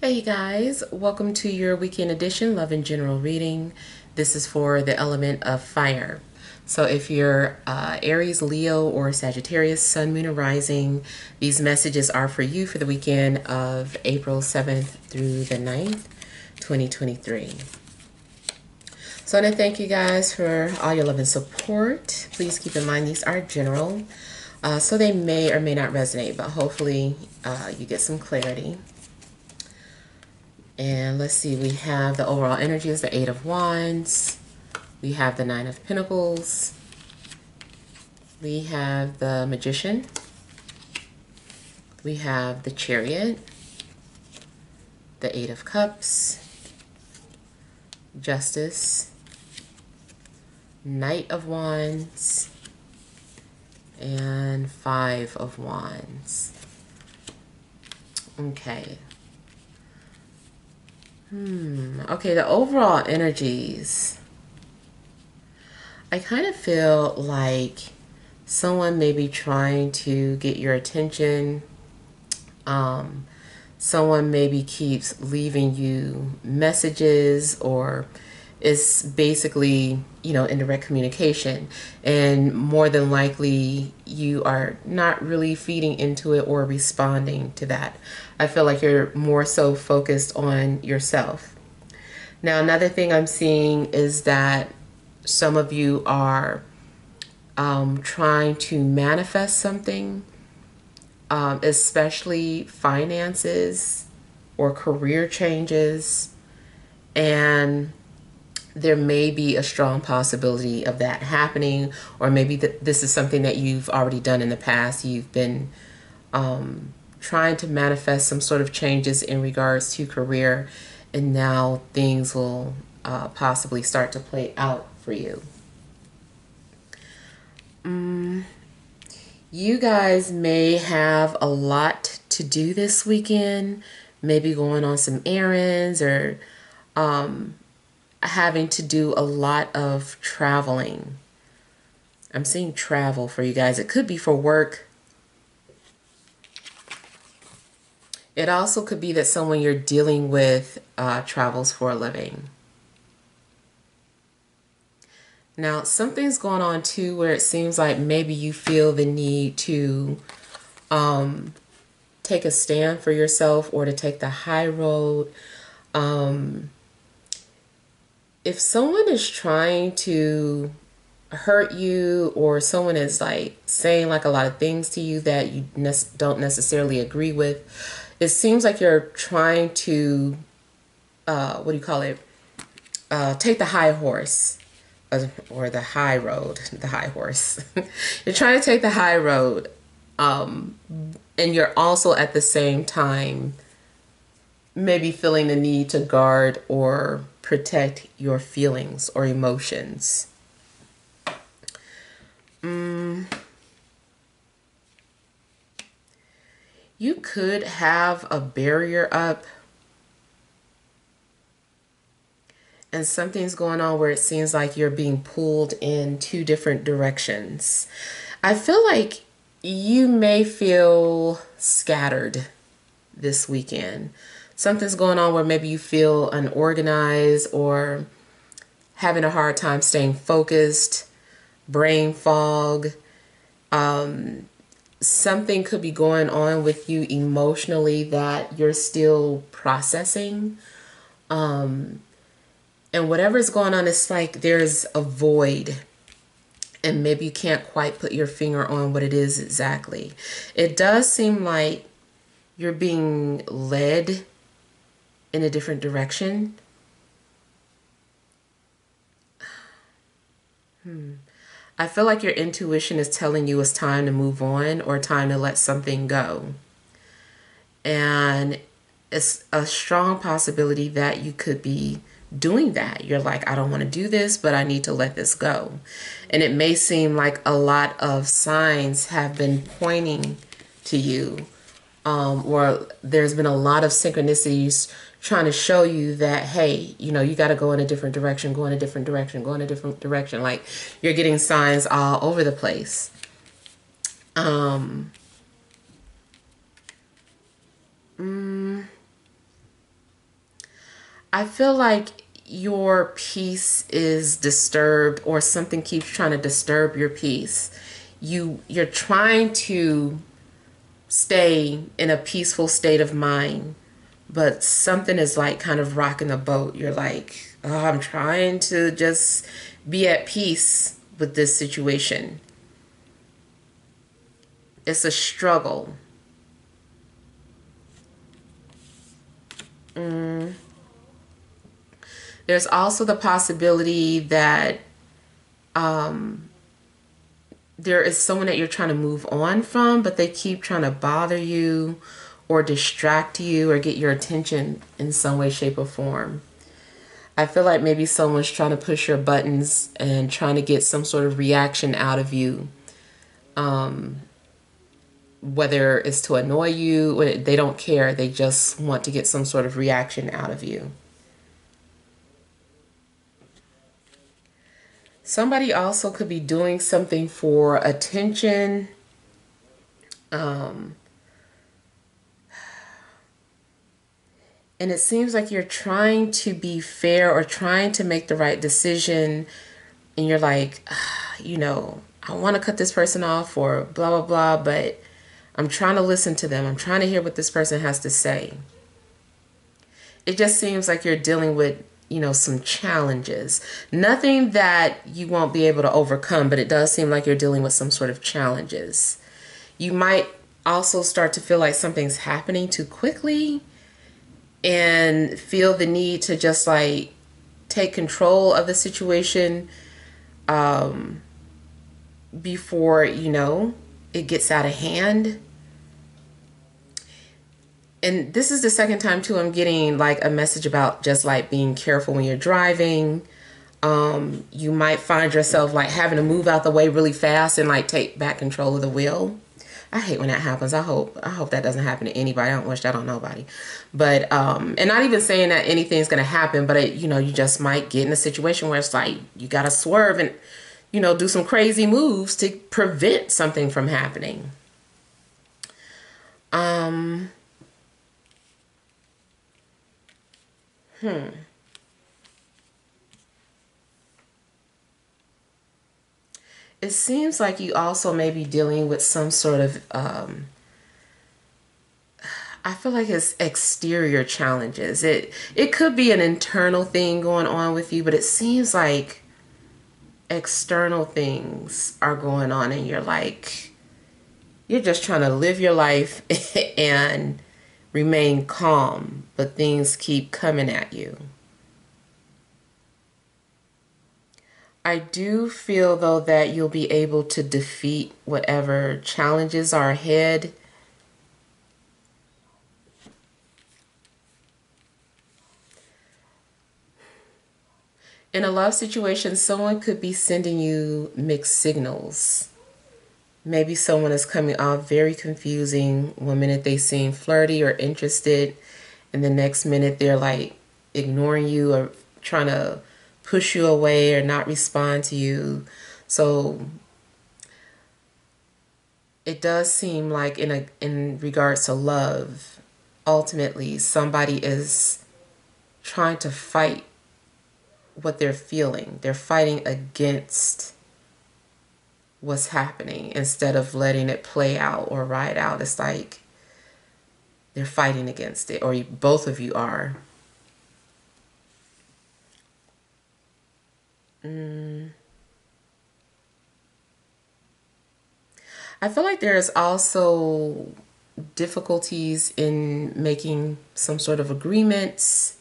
Hey you guys, welcome to your weekend edition Love and General reading. This is for the element of fire. So if you're Aries, Leo, or Sagittarius, Sun, Moon, or Rising, these messages are for you for the weekend of April 7th through the 9th, 2023. So I want to thank you guys for all your love and support. Please keep in mind these are general, so they may or may not resonate, but hopefully you get some clarity. And let's see, we have the overall energy is the Eight of Wands. We have the Nine of Pentacles. We have the Magician. We have the Chariot. The Eight of Cups. Justice. Knight of Wands. And Five of Wands. Okay. Okay, the overall energies. I kind of feel like someone may be trying to get your attention. Someone maybe keeps leaving you messages, or is basically, indirect communication. And more than likely, you are not really feeding into it or responding to that. I feel like you're more so focused on yourself. Now, another thing I'm seeing is that some of you are trying to manifest something, especially finances or career changes, and there may be a strong possibility of that happening, or maybe this is something that you've already done in the past. You've been trying to manifest some sort of changes in regards to career, and now things will possibly start to play out for you. You guys may have a lot to do this weekend, maybe going on some errands, or having to do a lot of traveling. I'm seeing travel for you guys. It could be for work. It also could be that someone you're dealing with travels for a living. Now, something's going on too where it seems like maybe you feel the need to take a stand for yourself, or to take the high road. If someone is trying to hurt you, or someone is like saying like a lot of things to you that you don't necessarily agree with, it seems like you're trying to, take the high horse, or the high road, the high horse. You're trying to take the high road, and you're also at the same time maybe feeling the need to guard or protect your feelings or emotions. You could have a barrier up, and something's going on where it seems like you're being pulled in two different directions. I feel like you may feel scattered this weekend. Something's going on where maybe you feel unorganized, or having a hard time staying focused, brain fog. Something could be going on with you emotionally that you're still processing. And whatever's going on, it's like there's a void, and maybe you can't quite put your finger on what it is exactly. It does seem like you're being led in a different direction. I feel like your intuition is telling you it's time to move on, or time to let something go. And it's a strong possibility that you could be doing that. You're like, I don't want to do this, but I need to let this go. And it may seem like a lot of signs have been pointing to you, or there's been a lot of synchronicities trying to show you that, hey, you got to go in a different direction, go in a different direction, go in a different direction. Like, you're getting signs all over the place. I feel like your peace is disturbed, or something keeps trying to disturb your peace. You're trying to stay in a peaceful state of mind, but something is like kind of rocking the boat. You're like, oh, I'm trying to just be at peace with this situation. It's a struggle. There's also the possibility that there is someone that you're trying to move on from, but they keep trying to bother you or distract you or get your attention in some way, shape, or form. I feel like maybe someone's trying to push your buttons and trying to get some sort of reaction out of you. Whether it's to annoy you, or they don't care. They just want to get some sort of reaction out of you. Somebody also could be doing something for attention. And it seems like you're trying to be fair or trying to make the right decision. And you're like, I want to cut this person off or blah, blah, blah. But I'm trying to listen to them. I'm trying to hear what this person has to say. It just seems like you're dealing with, some challenges. Nothing that you won't be able to overcome, but it does seem like you're dealing with some sort of challenges. You might also start to feel like something's happening too quickly and feel the need to just like take control of the situation before, it gets out of hand. And this is the second time too I'm getting like a message about just like being careful when you're driving. You might find yourself like having to move out the way really fast and like take back control of the wheel. I hate when that happens. I hope that doesn't happen to anybody. I don't wish that on nobody. But and not even saying that anything's gonna happen, but you just might get in a situation where it's like you gotta swerve and do some crazy moves to prevent something from happening. It seems like you also may be dealing with some sort of, I feel like it's exterior challenges. It could be an internal thing going on with you, but it seems like external things are going on and you're just trying to live your life and remain calm, but things keep coming at you. I do feel, though, that you'll be able to defeat whatever challenges are ahead. In a love situation, someone could be sending you mixed signals. Maybe someone is coming off very confusing. One minute they seem flirty or interested, and the next minute they're like ignoring you or trying to push you away or not respond to you. So it does seem like in regards to love, ultimately somebody is trying to fight what they're feeling. They're fighting against what's happening instead of letting it play out or ride out. It's like they're fighting against it, or both of you are. I feel like there's also difficulties in making some sort of agreements.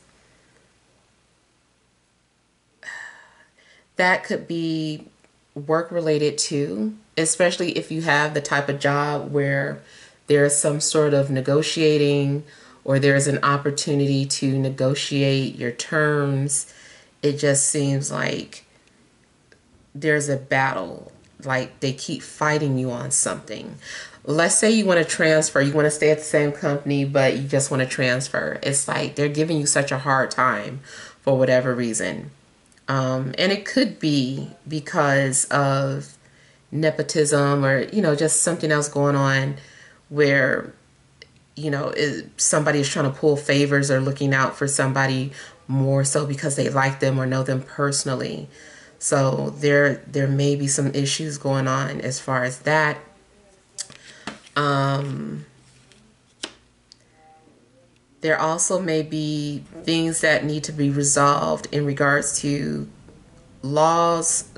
That could be work related too, especially if you have the type of job where there's some sort of negotiating or there's an opportunity to negotiate your terms. It just seems like there's a battle, like they keep fighting you on something. Let's say you want to transfer, you want to stay at the same company, but you just want to transfer. It's like they're giving you such a hard time for whatever reason. And it could be because of nepotism or, just something else going on where somebody is trying to pull favors or looking out for somebody more so because they like them or know them personally. So there may be some issues going on as far as that. There also may be things that need to be resolved in regards to laws,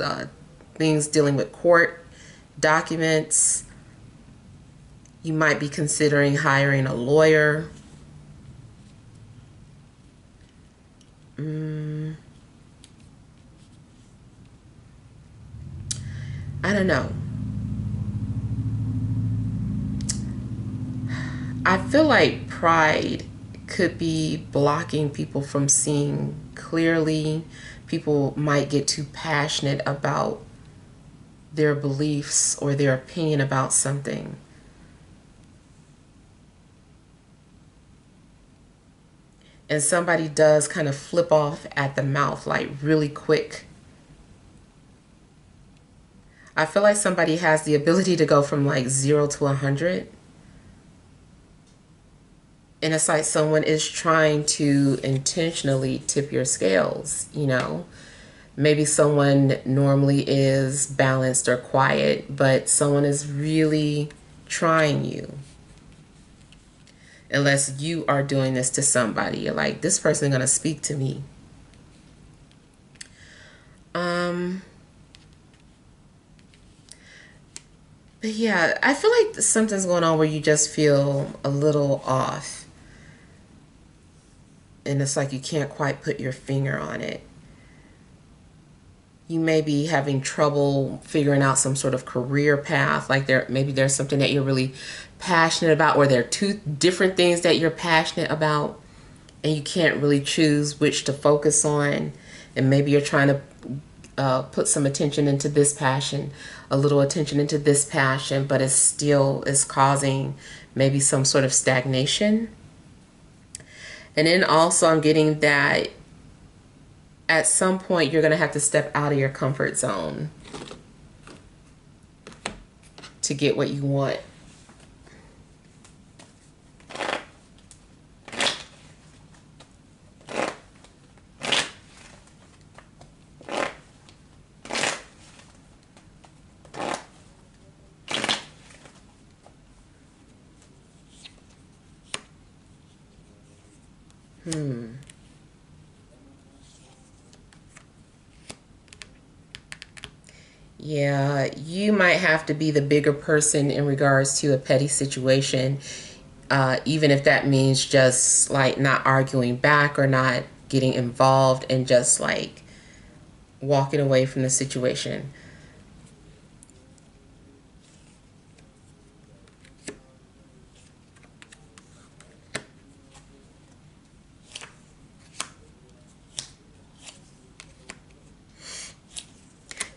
things dealing with court documents. You might be considering hiring a lawyer. I don't know. I feel like pride could be blocking people from seeing clearly. People might get too passionate about their beliefs or their opinion about something. And somebody does kind of flip off at the mouth, like really quick. I feel like somebody has the ability to go from like 0 to 100. And it's like someone is trying to intentionally tip your scales, Maybe someone normally is balanced or quiet, but someone is really trying you. Unless you are doing this to somebody. You're like, this person is going to speak to me. But yeah, I feel like something's going on where you just feel a little off. And it's like you can't quite put your finger on it. You may be having trouble figuring out some sort of career path. Like maybe there's something that you're really passionate about, or there are two different things that you're passionate about, and you can't really choose which to focus on. And maybe you're trying to put some attention into this passion, a little attention into this passion, but it still is causing maybe some sort of stagnation. And then also I'm getting that at some point you're going to have to step out of your comfort zone to get what you want. Yeah, you might have to be the bigger person in regards to a petty situation, even if that means just like not arguing back or not getting involved and just like walking away from the situation.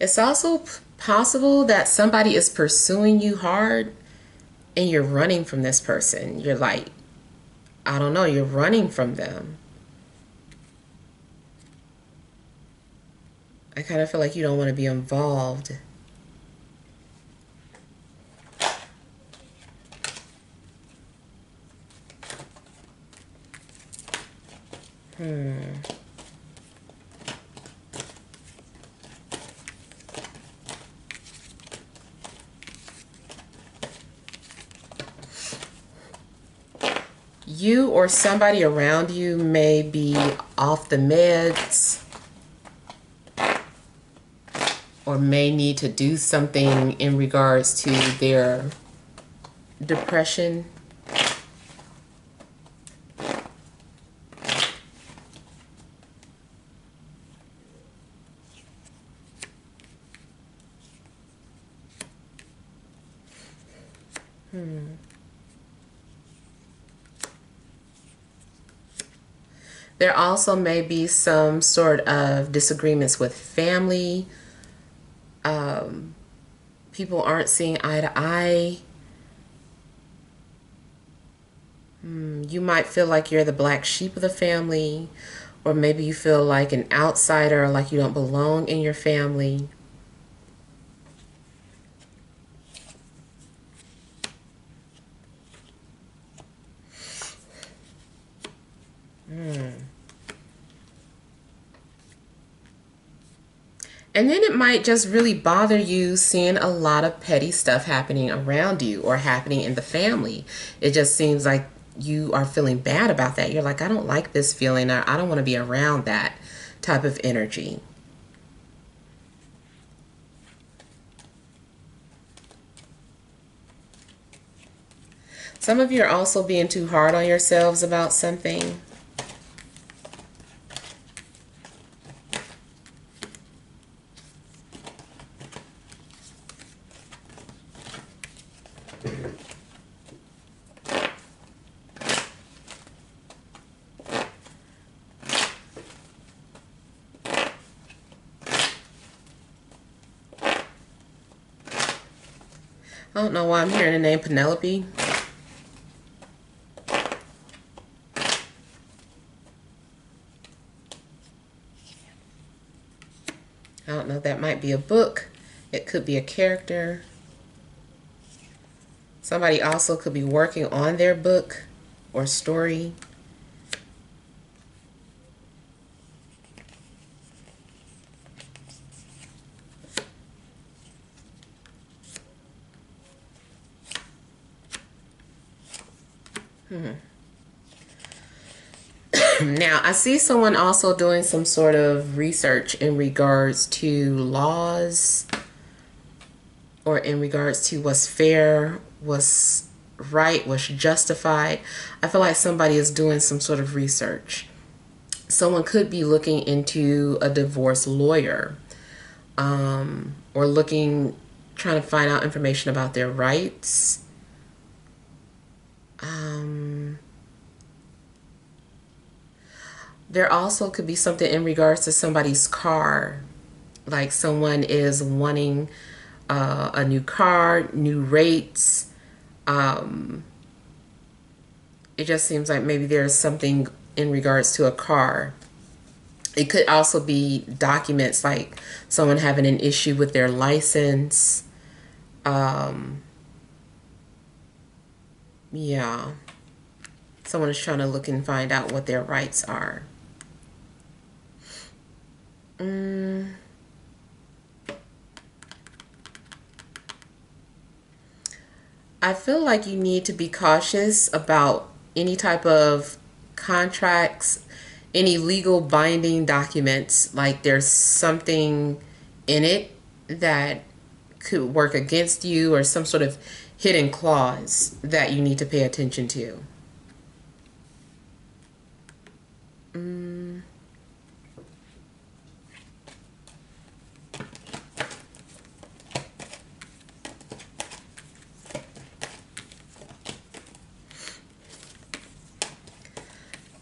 It's also possible that somebody is pursuing you hard and you're running from this person. You're like, I don't know, you're running from them. I kind of feel like you don't want to be involved. You or somebody around you may be off the meds or may need to do something in regards to their depression. There also may be some sort of disagreements with family. People aren't seeing eye to eye. You might feel like you're the black sheep of the family, or maybe you feel like an outsider, like you don't belong in your family. And then it might just really bother you seeing a lot of petty stuff happening around you or happening in the family. It just seems like you are feeling bad about that. You're like, I don't like this feeling, or I don't want to be around that type of energy. Some of you are also being too hard on yourselves about something. I don't know why I'm hearing the name Penelope. I don't know, that might be a book. It could be a character. Somebody also could be working on their book or story. Now, I see someone also doing some sort of research in regards to laws or in regards to what's fair, what's right, what's justified. I feel like somebody is doing some sort of research. Someone could be looking into a divorce lawyer, or trying to find out information about their rights. There also could be something in regards to somebody's car. Like someone is wanting a new car, new rates. It just seems like maybe there's something in regards to a car. It could also be documents, like someone having an issue with their license. Yeah. Someone is trying to look and find out what their rights are. I feel like you need to be cautious about any type of contracts, any legal binding documents. Like there's something in it that could work against you, or some sort of hidden clause that you need to pay attention to.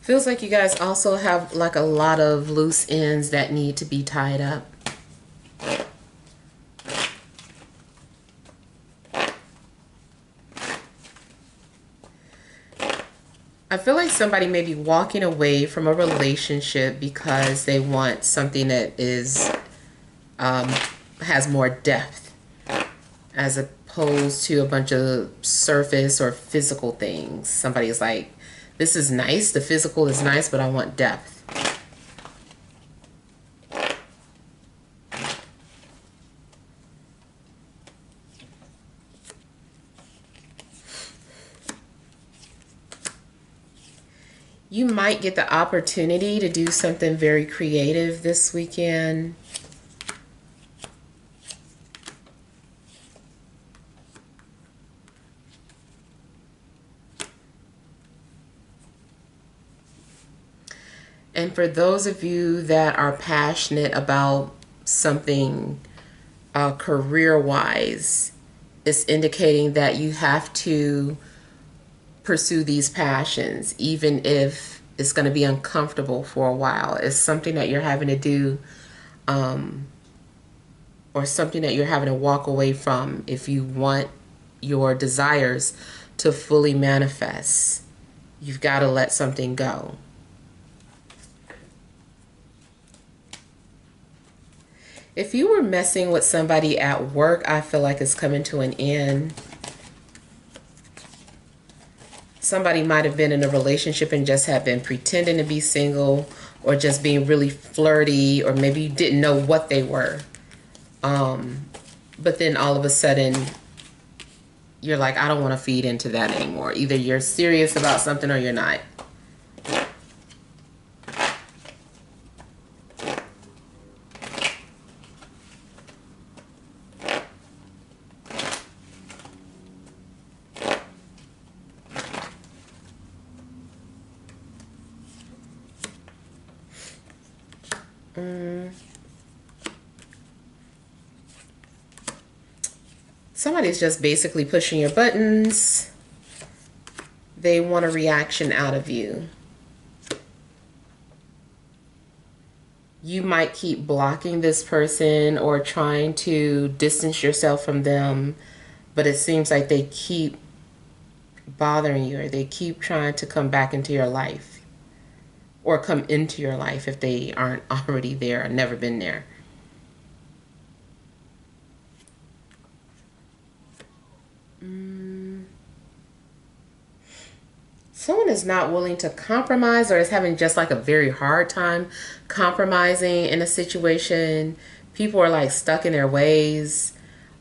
Feels like you guys also have like a lot of loose ends that need to be tied up. I feel like somebody may be walking away from a relationship because they want something that is has more depth, as opposed to a bunch of surface or physical things. Somebody's like, this is nice, the physical is nice, but I want depth. You might get the opportunity to do something very creative this weekend. And for those of you that are passionate about something career-wise, it's indicating that you have to pursue these passions, even if it's going to be uncomfortable for a while. It's something that you're having to do, or something that you're having to walk away from if you want your desires to fully manifest. You've got to let something go. If you were messing with somebody at work, I feel like it's coming to an end. somebody might have been in a relationship and just have been pretending to be single, or just being really flirty, or maybe you didn't know what they were. But then all of a sudden, you're like, I don't want to feed into that anymore. Either you're serious about something or you're not. Somebody's just basically pushing your buttons. They want a reaction out of you. You might keep blocking this person or trying to distance yourself from them, but it seems like they keep bothering you, or they keep trying to come back into your life, or come into your life if they aren't already there or never been there. Someone is not willing to compromise, or is having just like a very hard time compromising in a situation. People are like stuck in their ways.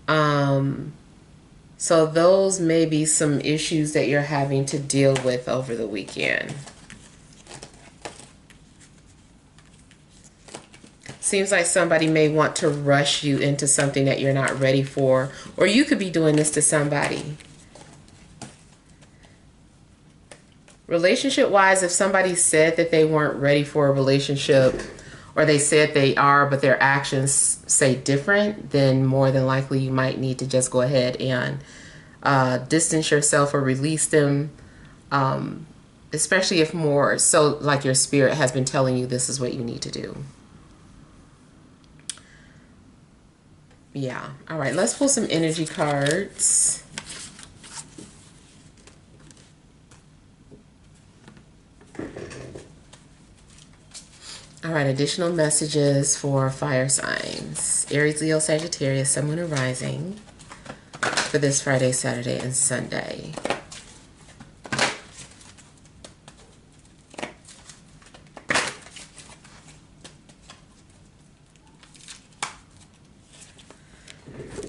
So those may be some issues that you're having to deal with over the weekend. Seems like somebody may want to rush you into something that you're not ready for, or you could be doing this to somebody. Relationship wise, if somebody said that they weren't ready for a relationship, or they said they are but their actions say different, then more than likely you might need to just go ahead and distance yourself or release them, especially if more so like your spirit has been telling you this is what you need to do. Yeah. All right, let's pull some energy cards. All right, additional messages for fire signs. Aries, Leo, Sagittarius, Sun, Moon, and Rising for this Friday, Saturday, and Sunday.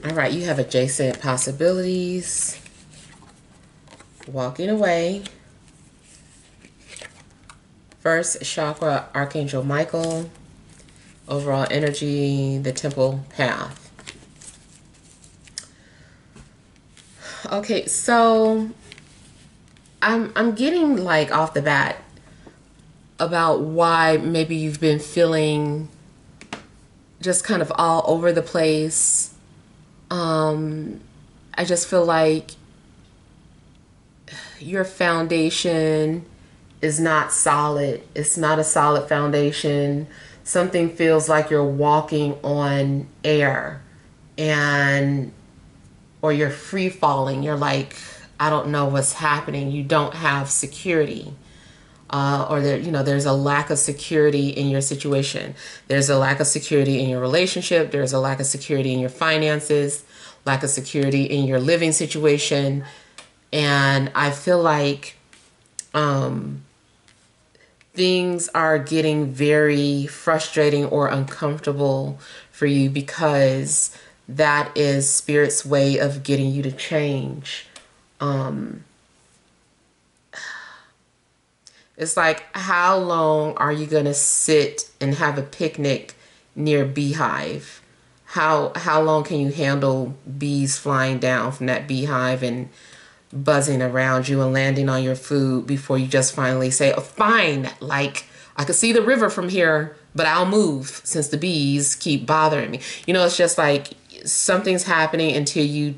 All right, you have adjacent possibilities. Walking away. First chakra, Archangel Michael. Overall energy, the temple path. Okay, so I'm getting like off the bat about why maybe you've been feeling just kind of all over the place. I just feel like your foundation is not solid. It's not a solid foundation. Something feels like you're walking on air, or you're free falling. You're like, I don't know what's happening. You don't have security. Or there's a lack of security in your situation. There's a lack of security in your relationship. There's a lack of security in your finances, lack of security in your living situation. And I feel like things are getting very frustrating or uncomfortable for you, because that is Spirit's way of getting you to change. It's like, how long are you going to sit and have a picnic near a beehive? How long can you handle bees flying down from that beehive and buzzing around you and landing on your food before you just finally say, oh, fine, like I could see the river from here, but I'll move since the bees keep bothering me. It's just like something's happening until you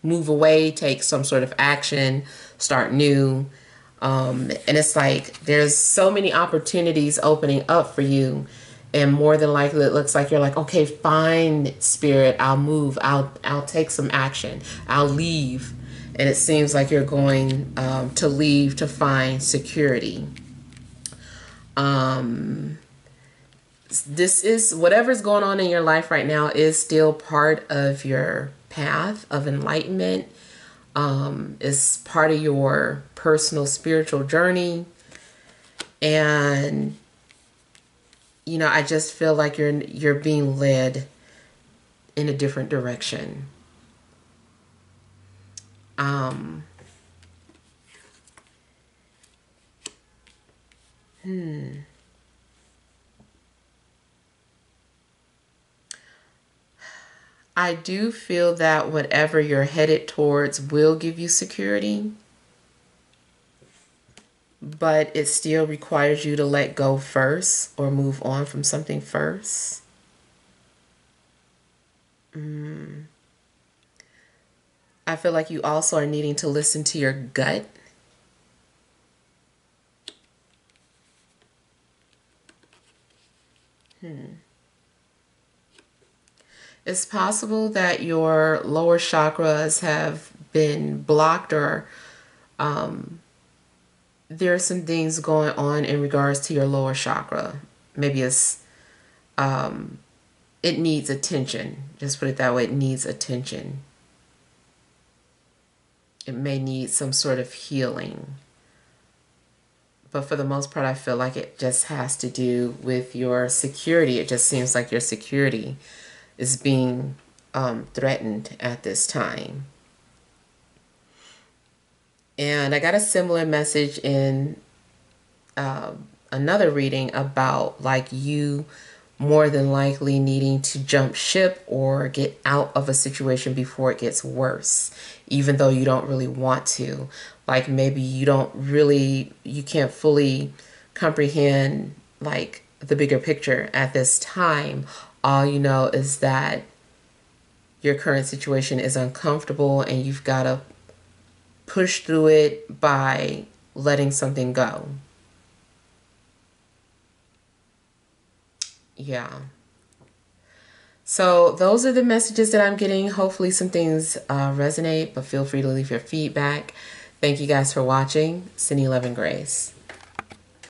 move away, take some sort of action, start new. And it's like there's so many opportunities opening up for you, and more than likely it looks like you're like, okay, fine, Spirit, I'll move, I'll take some action, I'll leave. And it seems like you're going to leave to find security. This is, whatever's going on in your life right now is still part of your path of enlightenment. It's part of your personal spiritual journey. And, you know, I just feel like you're being led in a different direction. I do feel that whatever you're headed towards will give you security, but it still requires you to let go first or move on from something first. I feel like you also are needing to listen to your gut. It's possible that your lower chakras have been blocked, or there are some things going on in regards to your lower chakra. Maybe it needs attention. Just put it that way. It needs attention. It may need some sort of healing. But for the most part, I feel like it just has to do with your security. It just seems like your security is being threatened at this time. And I got a similar message in another reading about like you more than likely needing to jump ship or get out of a situation before it gets worse, even though you don't really want to. Like maybe you can't fully comprehend like the bigger picture at this time. All you know is that your current situation is uncomfortable and you've got to push through it by letting something go. Yeah. So those are the messages that I'm getting. Hopefully some things resonate, but feel free to leave your feedback. Thank you guys for watching. Sending love and grace.